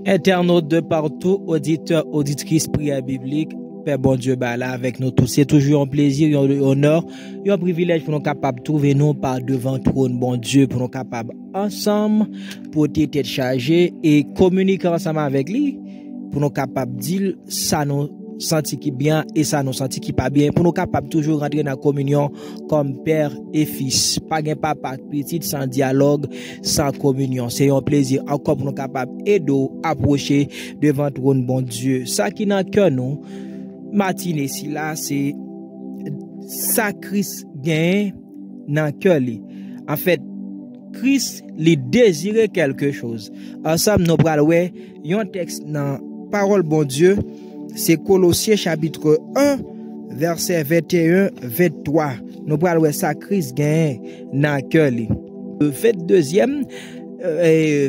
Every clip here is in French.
Internautes de partout, auditeurs, auditrices, prières bibliques, Père bon Dieu, là avec nous tous. C'est toujours un plaisir, un honneur, un privilège pour nous capables de trouver nous par devant trône, bon Dieu, pour nous capables ensemble, pour tête chargée et communiquer ensemble avec lui, pour nous capables de dire ça nous senti qui bien et ça nous senti qui pas bien, pour nous capables toujours rentrer dans la communion comme père et fils. Pas de papa petit sans dialogue, sans communion. C'est un plaisir encore pour nous capables aider approcher devant trône bon Dieu. Ça qui dans cœur nous matinée si là c'est ça Christ gagne dans cœur li. En fait Christ lui désirait quelque chose. Ensemble nous pral ouais un texte dans parole bon Dieu. C'est Colossiens chapitre 1, verset 21-23. Nous parlons de ça, Christ gagne dans le cœur. Le 22e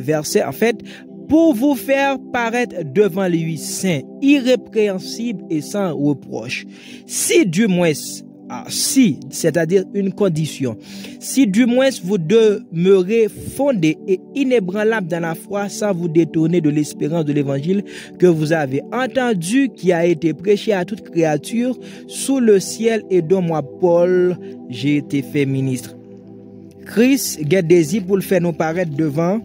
verset, en fait, pour vous faire paraître devant lui saint, irrépréhensible et sans reproche. Si du moins, si, c'est-à-dire une condition, si du moins vous demeurez fondé et inébranlable dans la foi sans vous détourner de l'espérance de l'évangile que vous avez entendu, qui a été prêché à toute créature sous le ciel et dont moi, Paul, j'ai été fait ministre. Christ a désir pour le faire nous paraître devant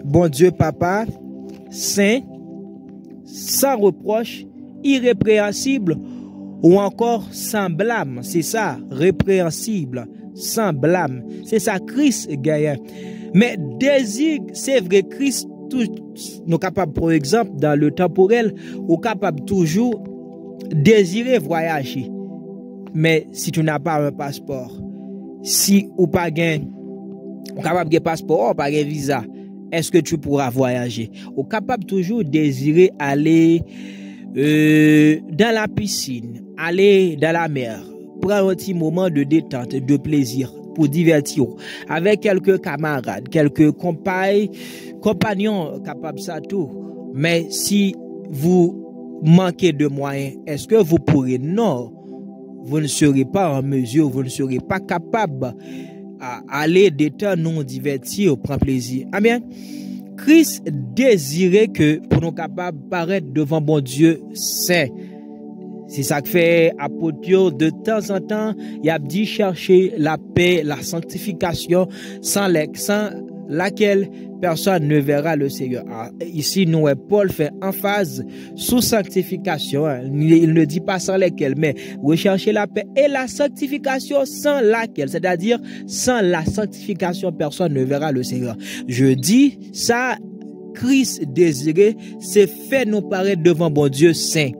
bon Dieu Papa, saint, sans reproche, irrépréhensible, ou encore sans blâme, c'est ça, répréhensible, sans blâme, c'est ça Christ gagne. Mais désir, c'est vrai, Christ, nous capables, par exemple, dans le temporel, ou capable toujours désirer voyager. Mais si tu n'as pas un passeport, si ou pas gain, ou capable de passeport, ou pas de visa, est-ce que tu pourras voyager? Ou capable toujours désirer aller dans la piscine, aller dans la mer, prendre un petit moment de détente, de plaisir, pour divertir, avec quelques camarades, quelques compagnons capables ça tout. Mais si vous manquez de moyens, est-ce que vous pourrez? Non, vous ne serez pas en mesure, vous ne serez pas capable à aller détendre, non divertir, prendre plaisir. Amen. Christ désirait que pour nous capables de paraître devant bon Dieu saint. C'est ça que fait apôtre de temps en temps, il a dit chercher la paix, la sanctification sans laquelle personne ne verra le Seigneur. Ici, nous, Paul fait emphase sous sanctification. Il ne dit pas sans laquelle, mais rechercher la paix et la sanctification sans laquelle, c'est-à-dire sans la sanctification, personne ne verra le Seigneur. Je dis ça, Christ désiré, c'est fait nous paraître devant bon Dieu saint,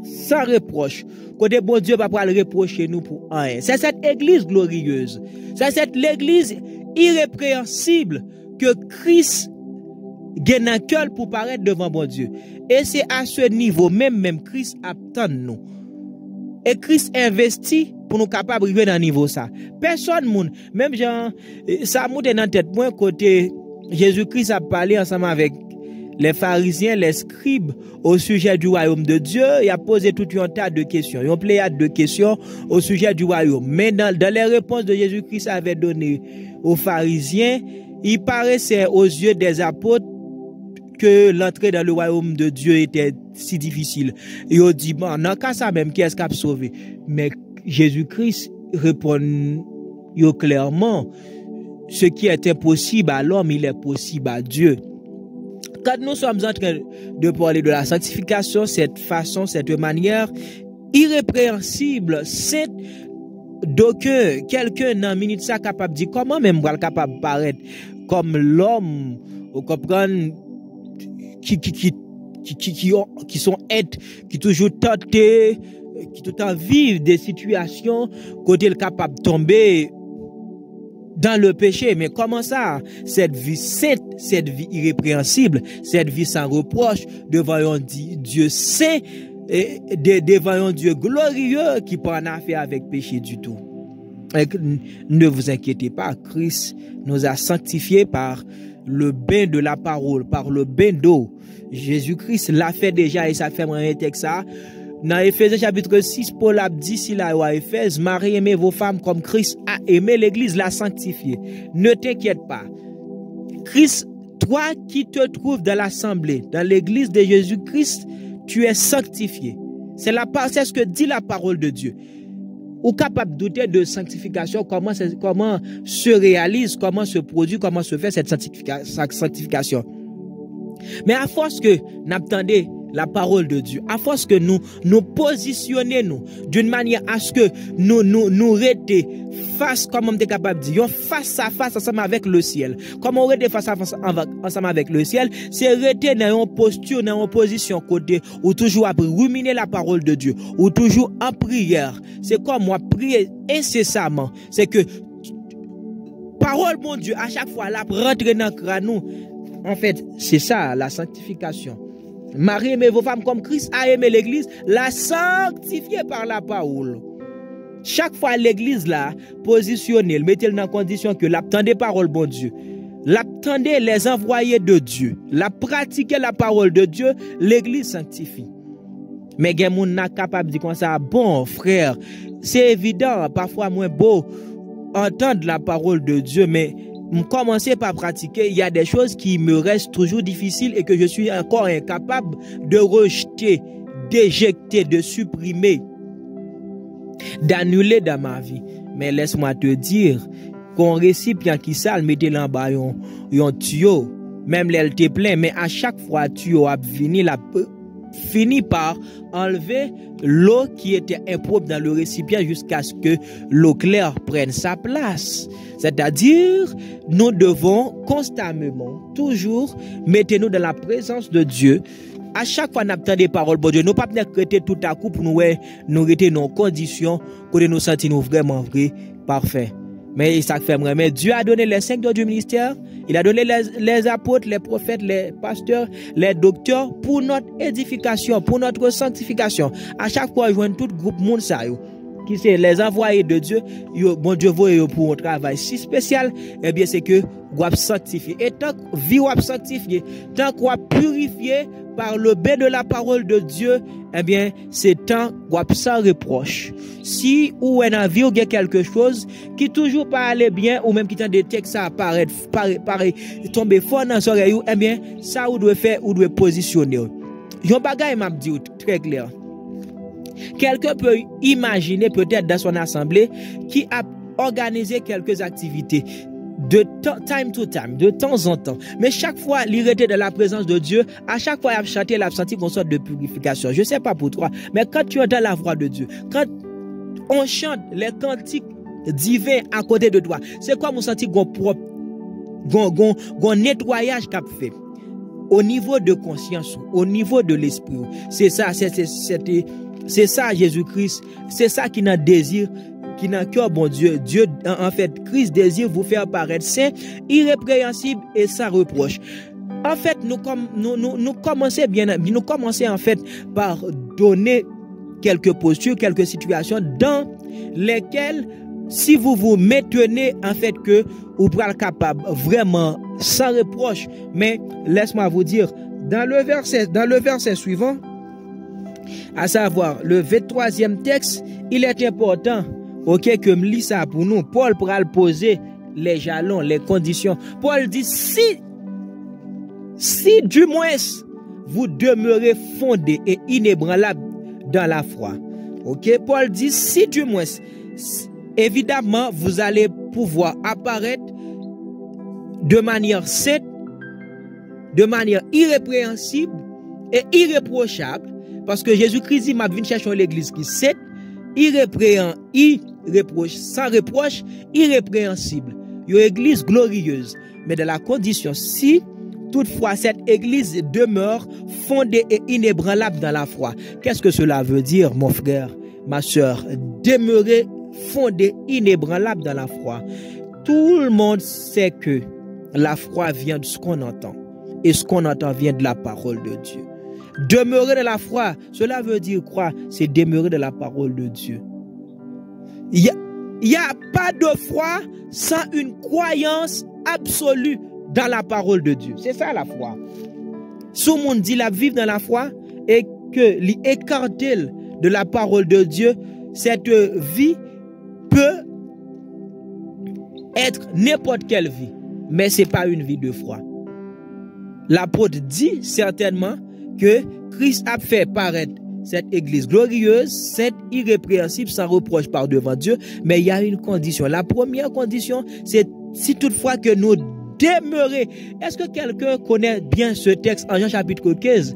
sans reproche. Côté bon Dieu va pas le reprocher nous pour rien. C'est cette église glorieuse, c'est cette l'église irrépréhensible que Christ gagne un cœur pour paraître devant bon Dieu. Et c'est à ce niveau même Christ attend nous. Et Christ investit pour nous capables de arriver dans niveau ça. Personne moun, même Jean, ça monte dans tête moi côté Jésus-Christ a parlé ensemble avec les pharisiens, les scribes au sujet du royaume de Dieu. Il a posé tout un tas de questions, une pléiade de questions au sujet du royaume. Mais dans les réponses de Jésus-Christ avait donné aux pharisiens, il paraissait aux yeux des apôtres que l'entrée dans le royaume de Dieu était si difficile. Et ils ont dit, bon, dans cas ça même, qui est-ce qui a sauvé? Mais Jésus-Christ répond clairement, ce qui est impossible à l'homme, il est possible à Dieu. Quand nous sommes en train de parler de la sanctification, cette façon, cette manière irrépréhensible, sainte, donc quelqu'un dans une minute ça capable de dire comment même capable de paraître comme l'homme ou comprendre qui sont êtres qui toujours tentés, qui tout le temps vivent des situations côté le capable de tomber dans le péché. Mais comment ça, cette vie sainte, cette vie irrépréhensible, cette vie sans reproche devant un Dieu saint, et devant un Dieu glorieux qui prend en affaire avec péché du tout. Et ne vous inquiétez pas, Christ nous a sanctifiés par le bain de la parole, par le bain d'eau. Jésus-Christ l'a fait déjà et ça fait un texte ça. Dans Éphésiens chapitre 6, Paul a dit si là à Éphèse, Marie aimez vos femmes comme Christ a aimé l'église, l'a sanctifiée. Ne t'inquiète pas. Christ toi qui te trouves dans l'assemblée, dans l'église de Jésus-Christ, tu es sanctifié. C'est ce que dit la parole de Dieu. Ou capable de douter de sanctification, comment se réalise, comment se produit, comment se fait cette sanctification. Mais à force que n'attendez la parole de Dieu, à force que nous positionnons d'une manière à ce que nous rester face, comme on est capable de dire, face à face ensemble avec le ciel. Comment on rester face à face ensemble avec le ciel, c'est rester dans une posture, dans une position côté, ou toujours à ruminer la parole de Dieu, ou toujours en prière. C'est comme moi prier incessamment. C'est que parole, mon Dieu, à chaque fois, la rentre dans le crâne. En fait, c'est ça, la sanctification. Marie aimez vos femmes comme Christ a aimé l'église, la sanctifiée par la parole. Chaque fois l'église là, positionnée, mettez-le dans la condition que l'attendez parole bon Dieu. L'attendez les envoyés de Dieu. La pratiquer la parole de Dieu, l'église sanctifie. Mais gen moun n'a capable de dire comme ça, bon frère, c'est évident, parfois moins beau entendre la parole de Dieu, mais commencer par pratiquer, il y a des choses qui me restent toujours difficiles et que je suis encore incapable de rejeter, d'éjecter, de supprimer, d'annuler dans ma vie. Mais laisse-moi te dire qu'on récipient qui sale, mettez en bas un tuyau, même l'elle te plein, mais à chaque fois tuyau a fini par enlever l'eau qui était impropre dans le récipient jusqu'à ce que l'eau claire prenne sa place. C'est-à-dire, nous devons constamment, toujours, mettez-nous dans la présence de Dieu. À chaque fois, nous attendons des paroles de Dieu. Nous ne pouvons pas traiter tout à coup pour nous rester dans nos conditions, pour nous sentir vraiment vrais, parfaits. Mais ça fait vrai. Mais Dieu a donné les 5 dons du ministère. Il a donné les apôtres, les prophètes, les pasteurs, les docteurs pour notre édification, pour notre sanctification. À chaque fois, je vois tout groupe monde ça qui c'est les envoyés de Dieu. Bon Dieu voye pour un travail si spécial. Eh bien, c'est que vous sanctifier. Et tant que vous sanctifier, tant que vous purifier par le bain de la parole de Dieu, eh bien, c'est tant que sans reproche. Si ou en vie ou quelque chose qui toujours pas aller bien ou même qui tend des textes ça apparaît tomber fort dans son oreille, eh bien, ça vous doit faire ou doit positionner. Yon bagay m'a dit très clair. Quelqu'un peut imaginer peut-être dans son assemblée qui a organisé quelques activités de time to time, de temps en temps. Mais chaque fois, il était dans la présence de Dieu, à chaque fois, il a chanté, il a senti une sorte de purification. Je ne sais pas pour toi, mais quand tu entends la voix de Dieu, quand on chante les cantiques divins à côté de toi, c'est comme on sentit qu'on propre, qu'on nettoyage qu'a fait. Au niveau de conscience, au niveau de l'esprit. C'est ça, c'est ça Jésus-Christ, c'est ça qui n'a désir, qui n'a cœur bon Dieu. Dieu, en fait, Christ désire vous faire paraître saint, irrépréhensible et sans reproche. En fait, nous commençons en fait par donner quelques postures, quelques situations dans lesquelles, si vous vous maintenez en fait que vous pouvez être capable vraiment sans reproche. Mais laisse-moi vous dire, dans le verset suivant, à savoir le 23e texte, il est important, que me lis ça pour nous. Paul pourra poser les jalons, les conditions. Paul dit, si du moins vous demeurez fondés et inébranlables dans la foi. Paul dit, si du moins, évidemment, vous allez pouvoir apparaître de manière sainte, de manière irrépréhensible et irréprochable, parce que Jésus-Christ dit, m'a venu chercher l'église qui sainte, sans reproche, irrépréhensible. Une église glorieuse, mais de la condition, si toutefois cette église demeure fondée et inébranlable dans la foi. Qu'est-ce que cela veut dire, mon frère, ma soeur? Demeurer fondé, inébranlable dans la foi. Tout le monde sait que la foi vient de ce qu'on entend. Et ce qu'on entend vient de la parole de Dieu. Demeurer dans la foi, cela veut dire quoi? C'est demeurer dans la parole de Dieu. Il n'y a pas de foi sans une croyance absolue dans la parole de Dieu. C'est ça la foi. Si on dit la vivre dans la foi et que l'écarter de la parole de Dieu, cette vie peut être n'importe quelle vie, mais ce n'est pas une vie de foi. l'apôtre dit certainement que Christ a fait paraître cette église glorieuse, sainte, irrépréhensible, sans reproche par devant Dieu, mais il y a une condition. La première condition, c'est si toutefois que nous demeurons. Est-ce que quelqu'un connaît bien ce texte en Jean chapitre 15?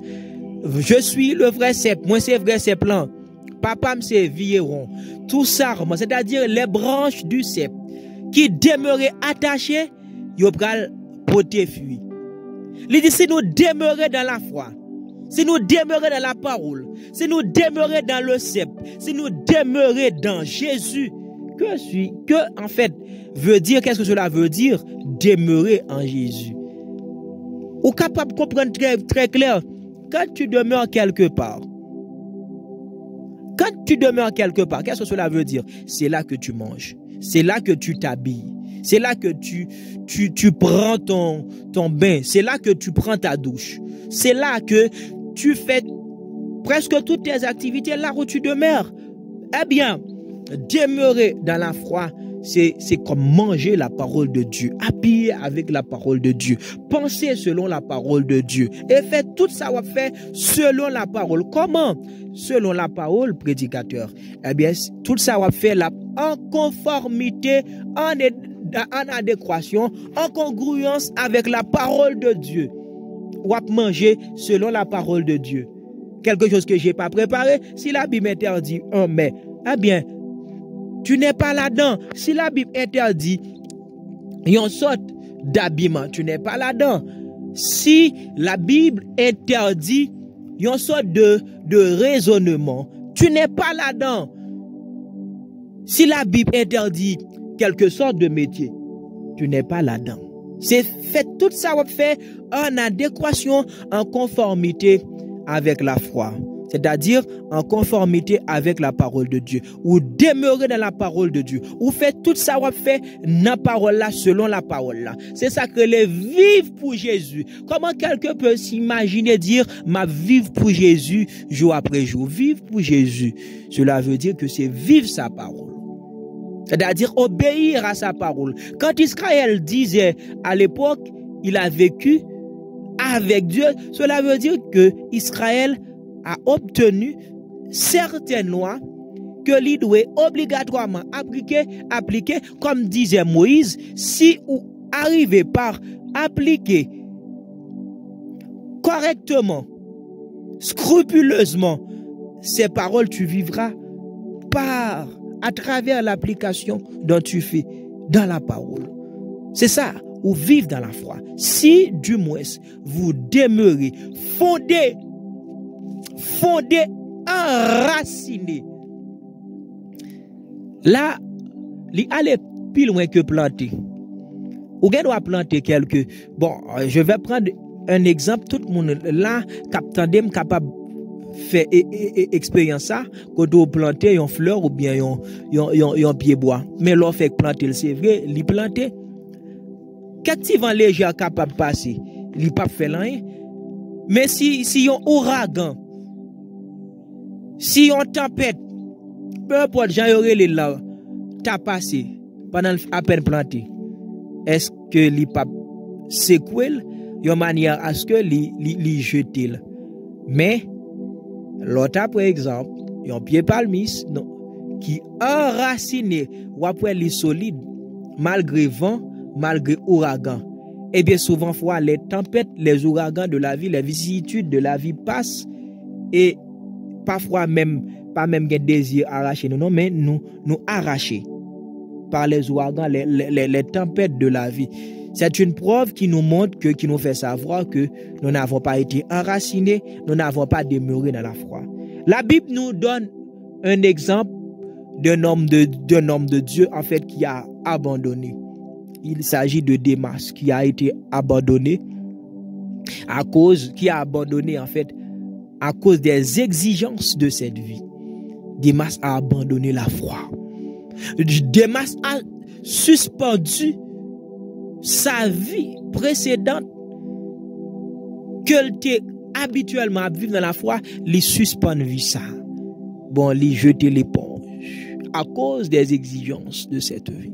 Je suis le vrai cep, moi c'est vrai cep là. Papa c'est vieron. Tout ça, c'est-à-dire les branches du cep qui demeuraient attachées, ils pral porter fruit. Il dit si nous demeurons dans la foi, si nous demeurons dans la parole, si nous demeurons dans le cep, si nous demeurons dans Jésus, en fait veut dire, qu'est-ce que cela veut dire? Demeurer en Jésus. Ou capable de comprendre très clair, quand tu demeures quelque part, qu'est-ce que cela veut dire? C'est là que tu manges, c'est là que tu t'habilles, c'est là que tu prends ton bain, c'est là que tu prends ta douche, c'est là que tu fais presque toutes tes activités, là où tu demeures. Eh bien, demeurer dans la foi, c'est comme manger la parole de Dieu, habiller avec la parole de Dieu, penser selon la parole de Dieu et faire tout ça, on fait selon la parole. Comment? Selon la parole, prédicateur. Eh bien, tout ça, on fait là en conformité, en adéquation, en congruence avec la parole de Dieu. On manger selon la parole de Dieu. Quelque chose que je n'ai pas préparé, si la Bible interdit un mais, eh bien, tu n'es pas là-dedans. Si la Bible interdit une sorte d'habillement, tu n'es pas là-dedans. Si la Bible interdit une sorte de raisonnement, tu n'es pas là-dedans. Si la Bible interdit quelque sorte de métier, tu n'es pas là-dedans. C'est fait, tout ça va faire en adéquation, en conformité avec la foi. C'est-à-dire en conformité avec la parole de Dieu. Ou demeurer dans la parole de Dieu. Ou faire tout ça, ou faire dans la parole là, selon la parole là. C'est ça que les vivre pour Jésus. Comment quelqu'un peut s'imaginer dire, ma vivre pour Jésus jour après jour. Vivre pour Jésus. Cela veut dire que c'est vivre sa parole. C'est-à-dire obéir à sa parole. Quand Israël disait à l'époque, il a vécu avec Dieu, cela veut dire que Israël a obtenu certaines lois que l'il doit obligatoirement appliquer, comme disait Moïse, si vous arrivez par appliquer correctement, scrupuleusement ces paroles, tu vivras à travers l'application dont tu fais dans la parole. C'est ça, ou vivre dans la foi. Si du moins vous demeurez fondé, enraciné. Là, il allait plus loin que planter. Ou bien doit planter quelques. Bon, je vais prendre un exemple. Tout le monde là, capable faire expérience ça, quand on plante une fleur ou bien un pied bois. Mais l'on fait planter, c'est vrai, il planter. Quelques vents légers capable de passer, il pas fait rien. Mais si un ouragan, si on tempête, peu importe, j'en aurais les là, t'as passé pendant à peine planté. Est-ce que les papes secouent de manière à ce que les jetent? Mais l'autre, par exemple, un pied palmis, non, qui enraciné, ou après les solides, malgré vent, malgré ouragan. Et bien souvent, fois, les tempêtes, les ouragans de la vie, les vicissitudes de la vie passent et parfois même, pas même des désirs arrachés, non, mais nous arrachés par les ouragans, les tempêtes de la vie. C'est une preuve qui nous montre qui nous fait savoir que nous n'avons pas été enracinés, nous n'avons pas demeuré dans la foi. La Bible nous donne un exemple d'un homme de Dieu, en fait, qui a abandonné. Il s'agit de Démas, qui a été abandonné qui a abandonné en fait à cause des exigences de cette vie. Démas a abandonné la foi. Démas a suspendu sa vie précédente qu'elle était habituellement à vivre dans la foi, il suspend vie ça. Bon, il jeter l'éponge à cause des exigences de cette vie.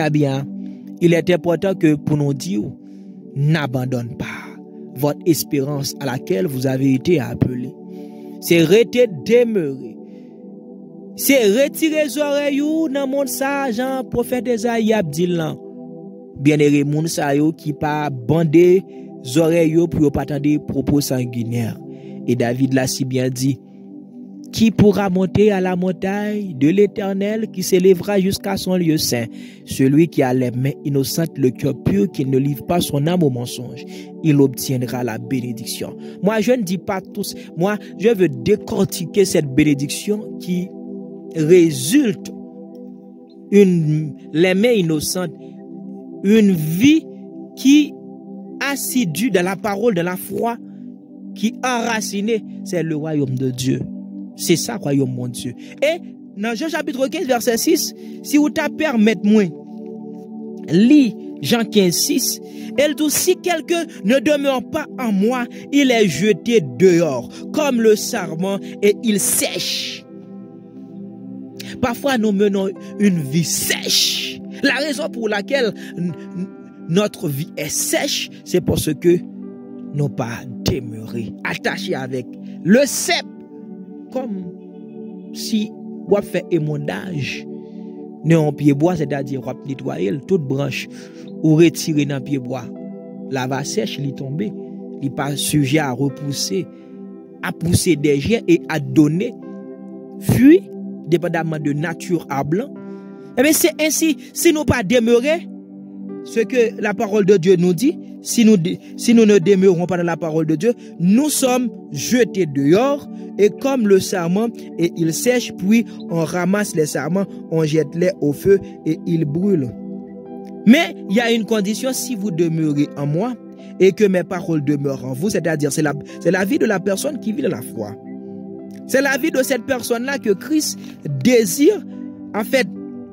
Eh bien, il est important que pour nous dire, n'abandonne pas votre espérance à laquelle vous avez été appelé. C'est rester demeurer. C'est retirer les oreilles dans le monde ça, Jean, prophète Esaïe a dit là. Bien-aimé moun sa yo qui pas bandé les oreilles pour pas attendre propos sanguinaires. Et David l'a si bien dit, qui pourra monter à la montagne de l'Éternel, qui s'élèvera jusqu'à son lieu saint? Celui qui a les mains innocentes, le cœur pur, qui ne livre pas son âme au mensonge, il obtiendra la bénédiction. Moi, je ne dis pas tous, moi, je veux décortiquer cette bénédiction qui résulte les mains innocentes, une vie qui assidue dans la parole, de la foi, qui enracinée, c'est le royaume de Dieu. C'est ça, royaume mon Dieu. Et dans Jean chapitre 15, verset 6, si vous t'a permettre moi, lis Jean 15, 6, elle dit, si quelqu'un ne demeure pas en moi, il est jeté dehors, comme le sarment, et il sèche. Parfois, nous menons une vie sèche. La raison pour laquelle notre vie est sèche, c'est parce que nous pas demeuré, attachés avec le cep, comme si on fait émondage dans pied bois, c'est-à-dire on nettoyer toute branche ou retirer dans pied bois. La va sèche, il tombe, il pas sujet à repousser, à pousser des gens et à donner fruit, dépendamment de nature à blanc. Eh bien, c'est ainsi, si nous pas demeurer, ce que la parole de Dieu nous dit, si nous ne demeurons pas dans la parole de Dieu, nous sommes jetés dehors, et comme le sarment, et il sèche, puis on ramasse les sarments, on jette-les au feu, et ils brûlent. Mais il y a une condition, si vous demeurez en moi, et que mes paroles demeurent en vous, c'est-à-dire c'est la vie de la personne qui vit dans la foi. C'est la vie de cette personne-là que Christ désire, en fait,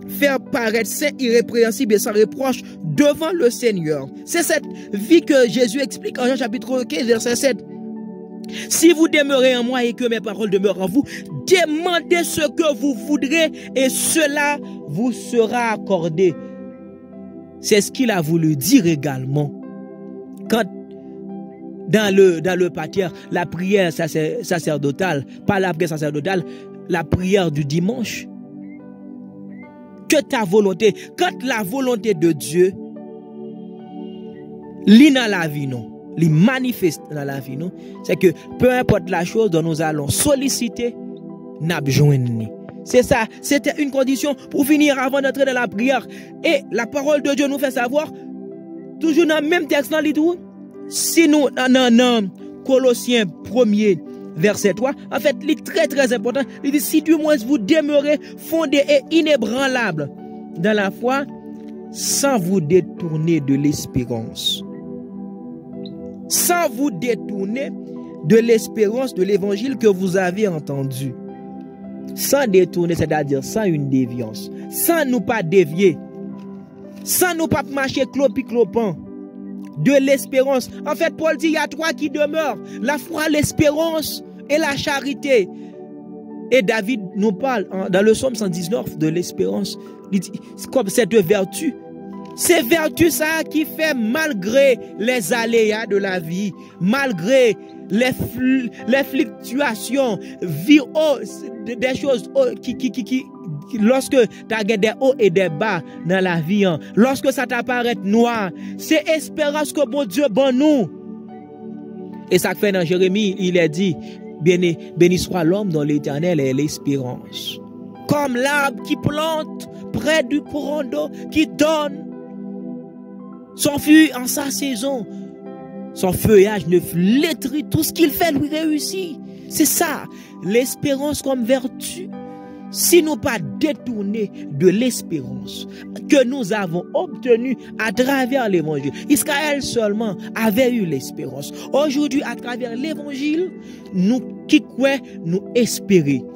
faire paraître saint, irrépréhensible et sans reproche devant le Seigneur. C'est cette vie que Jésus explique en Jean chapitre 15, verset 7. Si vous demeurez en moi et que mes paroles demeurent en vous, demandez ce que vous voudrez et cela vous sera accordé. C'est ce qu'il a voulu dire également. Quand dans le pâtière, la prière sacerdotale, pas la prière sacerdotale, la prière du dimanche, que ta volonté, quand la volonté de Dieu lit dans la vie, non, lit manifeste dans la vie, non, c'est que peu importe la chose dont nous allons solliciter, n'a besoin. C'est ça, c'était une condition pour finir avant d'entrer dans la prière. Et la parole de Dieu nous fait savoir, toujours dans le même texte, dans l'idou, si nous, dans Colossiens 1er, verset 3, en fait, il est très très important. Il dit, si du moins vous demeurez fondé et inébranlable dans la foi, sans vous détourner de l'espérance. Sans vous détourner de l'espérance de l'évangile que vous avez entendu. Sans détourner, c'est-à-dire sans une déviance. Sans nous pas dévier. Sans nous pas marcher clopi-clopant. De l'espérance. En fait, Paul dit, il y a trois qui demeurent. La foi, l'espérance et la charité. Et David nous parle dans le psaume 119 de l'espérance. Comme cette vertu. C'est vertu ça qui fait malgré les aléas de la vie, malgré les fluctuations, des choses qui lorsque tu as des hauts et des bas dans la vie, lorsque ça t'apparaît noir, c'est espérance que bon Dieu bon nous. Et ça fait dans Jérémie, il est dit, béni soit l'homme dont l'Éternel est l'espérance. Comme l'arbre qui plante près du courant d'eau, qui donne son fruit en sa saison. Son feuillage ne flétrit, tout ce qu'il fait lui réussit. C'est ça, l'espérance comme vertu. Si nous pas détournés de l'espérance que nous avons obtenue à travers l'évangile. Israël seulement avait eu l'espérance. Aujourd'hui, à travers l'évangile, nous qui croyons, nous espérons.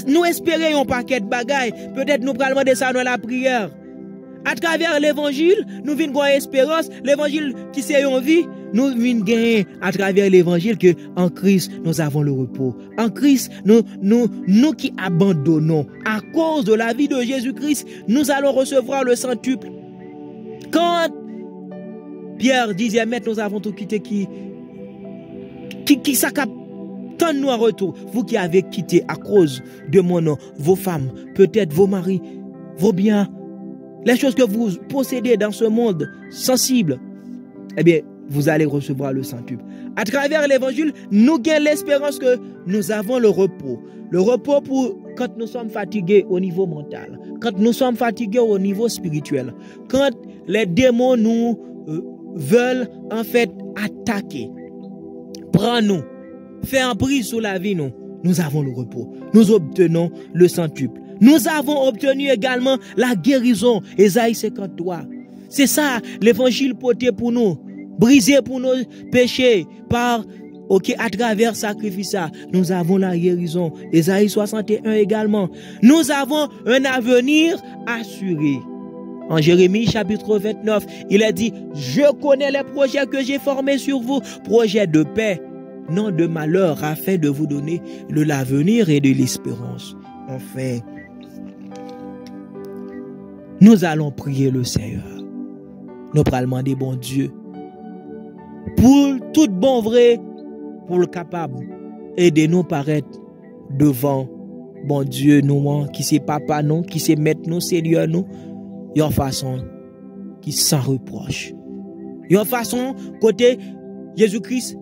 Nous espérons un paquet de bagailles. Peut-être nous prenons de ça dans la prière. À travers l'évangile, nous venons gagner espérance. L'évangile qui c'est une vie, nous venons gagner à travers l'évangile que en Christ, nous avons le repos. En Christ, nous qui abandonnons à cause de la vie de Jésus-Christ, nous allons recevoir le centuple. Quand Pierre disait, maître, nous avons tout quitté qui s'accapare. Tant-nous en retour, vous qui avez quitté à cause de mon nom, vos femmes, peut-être vos maris, vos biens, les choses que vous possédez dans ce monde sensible, eh bien, vous allez recevoir le centuple. À travers l'évangile, nous gagnons l'espérance que nous avons le repos. Le repos pour quand nous sommes fatigués au niveau mental, quand nous sommes fatigués au niveau spirituel, quand les démons nous veulent en fait attaquer, prends-nous, faire prise sur la vie, nous avons le repos. Nous obtenons le centuple. Nous avons obtenu également la guérison. Ésaïe 53. C'est ça l'évangile porté pour nous. Brisé pour nos péchés par, à travers sacrifice, nous avons la guérison. Ésaïe 61 également. Nous avons un avenir assuré. En Jérémie chapitre 29, il a dit, je connais les projets que j'ai formés sur vous, projets de paix, non de malheur, afin de vous donner de l'avenir et de l'espérance. Enfin, nous allons prier le Seigneur. Nous allons demander bon Dieu pour tout bon vrai, pour le capable, aider nous paraître devant bon Dieu nous, qui c'est papa nous, qui c'est maître nous, Seigneur nous, d'une façon qui sans reproche. D'une façon côté Jésus-Christ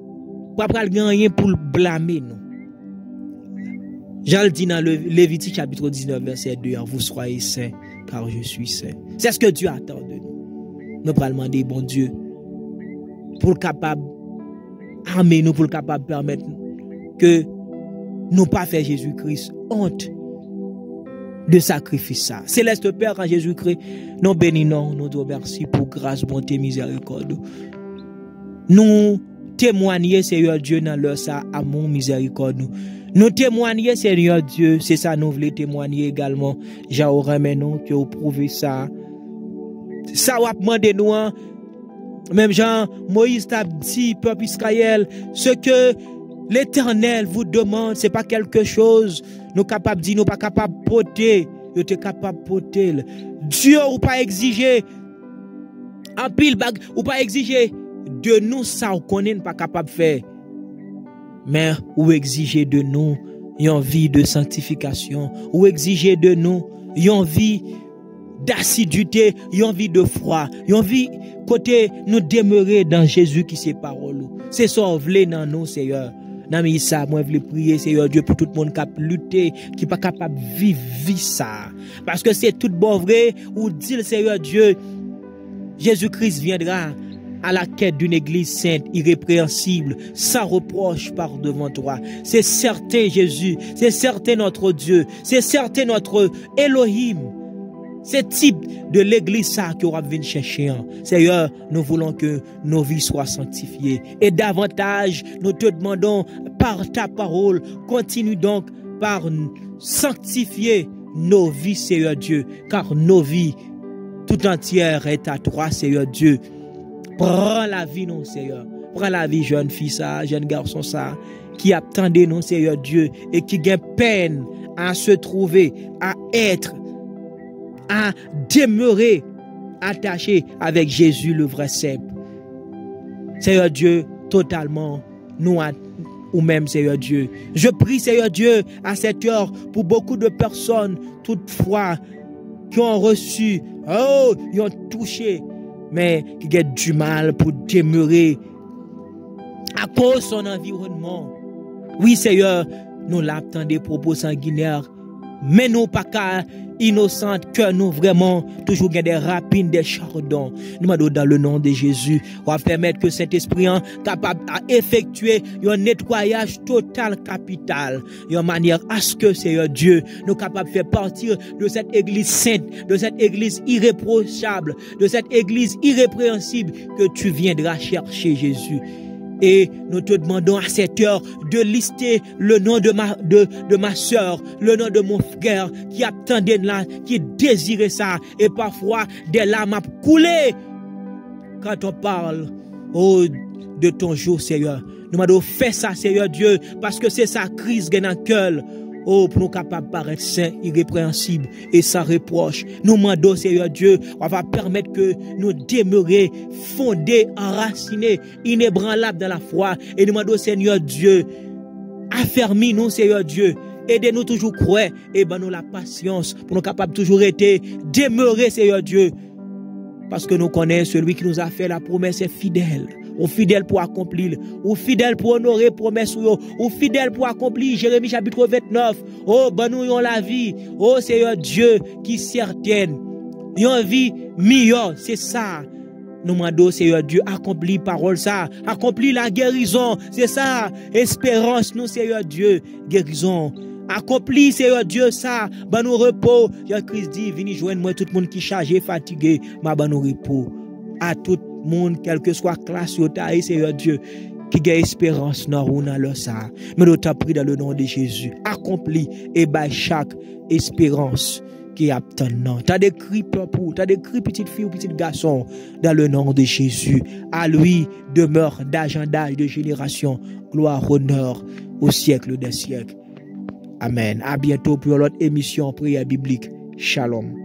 pas rien pour le blâmer nous. Jean le dit dans le Lévitique chapitre 19 verset 2, vous soyez saints car je suis saint. C'est ce que Dieu attend de nous. Nous allons demander bon Dieu pour le capable armer nous, pour le capable permettre que nous pas faire Jésus-Christ honte de sacrifice ça. Céleste Père, quand Jésus-Christ nous bénissons, nous te remercions pour grâce, bonté, miséricorde. Nous témoigner, Seigneur Dieu, dans leur ça, amour, miséricorde. Nous témoigner, Seigneur Dieu, c'est ça nous voulons témoigner également. J'aurais maintenant que vous prouvez ça. Ça va demander nous, même Jean, Moïse t'a dit, peuple Israël, ce que l'Éternel vous demande, c'est pas quelque chose, nous capables de dire, nous pas capables de porter, nous sommes capables de porter. Dieu ou pas exiger, en pile bag, ou pas exiger de nous ça qu'on n'est pas capable de faire. Mais ou exiger de nous une vie de sanctification, ou exiger de nous une vie d'assiduité, une vie de foi, une vie côté nous demeurer dans Jésus qui c'est parole. C'est ça qu'on veut dans nous, Seigneur. Nami ça, moi je veux prier Seigneur Dieu pour tout le monde qui a lutté, qui pas capable de vivre ça. Parce que c'est tout bon vrai ou dit le Seigneur Dieu, Jésus-Christ viendra à la quête d'une église sainte, irrépréhensible, sans reproche par devant toi. C'est certain Jésus, c'est certain notre Dieu, c'est certain notre Elohim. C'est type de l'église ça que va venir chercher. Seigneur, nous voulons que nos vies soient sanctifiées. Et davantage, nous te demandons par ta parole, continue donc par sanctifier nos vies, Seigneur Dieu, car nos vies tout entières est à toi, Seigneur Dieu. Prends la vie, non, Seigneur. Prends la vie, jeune fille, ça, jeune garçon, ça, qui attendait, non, Seigneur Dieu, et qui gagne peine à se trouver, à être, à demeurer attaché avec Jésus, le vrai simple. Seigneur Dieu, totalement, nous, ou même, Seigneur Dieu. Je prie, Seigneur Dieu, à cette heure, pour beaucoup de personnes, toutefois, qui ont reçu, ils ont touché, mais qui ont du mal pour demeurer à cause de son environnement. Oui, Seigneur, nous l'attendons des propos sanguinaires, mais nous pas qu'à innocente, que nous vraiment toujours des rapines, des chardons. Nous demandons dans le nom de Jésus, on va permettre que cet esprit capable d'effectuer un nettoyage total capital, de manière à ce que Seigneur Dieu nous capable de faire partir de cette église sainte, de cette église irréprochable, de cette église irrépréhensible que tu viendras chercher, Jésus. Et nous te demandons à cette heure de lister le nom de ma soeur, le nom de mon frère qui attendait là, qui désirait ça. Et parfois, des larmes a coulé quand on parle de ton jour, Seigneur. Nous demandons, fais ça, Seigneur Dieu, parce que c'est sa crise qui est dans le cœur. Oh, pour nous capables de paraître saints, irrépréhensibles et sans reproche. Nous demandons, Seigneur Dieu, on va permettre que nous demeurions fondés, enracinés, inébranlables dans la foi. Et nous demandons, Seigneur Dieu, affermis-nous, Seigneur Dieu. Aidez-nous toujours croire et ben nous la patience pour nous capables toujours être demeurer, Seigneur Dieu. Parce que nous connaissons celui qui nous a fait la promesse est fidèle. Ou fidèle pour accomplir, ou fidèle pour honorer promesse, ou fidèle pour accomplir. Jérémie chapitre 29. Oh, ben nous avons la vie. Oh, Seigneur Dieu, qui est certaine. Une vie meilleure, c'est ça. Nous demandons, Seigneur Dieu, accomplis parole ça, accomplis la guérison, c'est ça. Espérance, nous, Seigneur Dieu, guérison. Accomplis, Seigneur Dieu, ça, ben nous repos. Jean-Christ dit, venez joindre moi, tout le monde qui est chargé, fatigué, ma ben nous repos. À tout monde, quelle que soit classe, Seigneur Dieu, qui a espérance dans le ça. Mais nous t'en prie dans le nom de Jésus. Accomplis et by chaque espérance qui attend. T'as des cris pour, t'as des cris petite fille ou petit garçon dans le nom de Jésus. À lui demeure d'âge en âge, de génération, gloire, honneur au siècle des siècles. Amen. À bientôt pour l'autre émission Prière biblique. Shalom.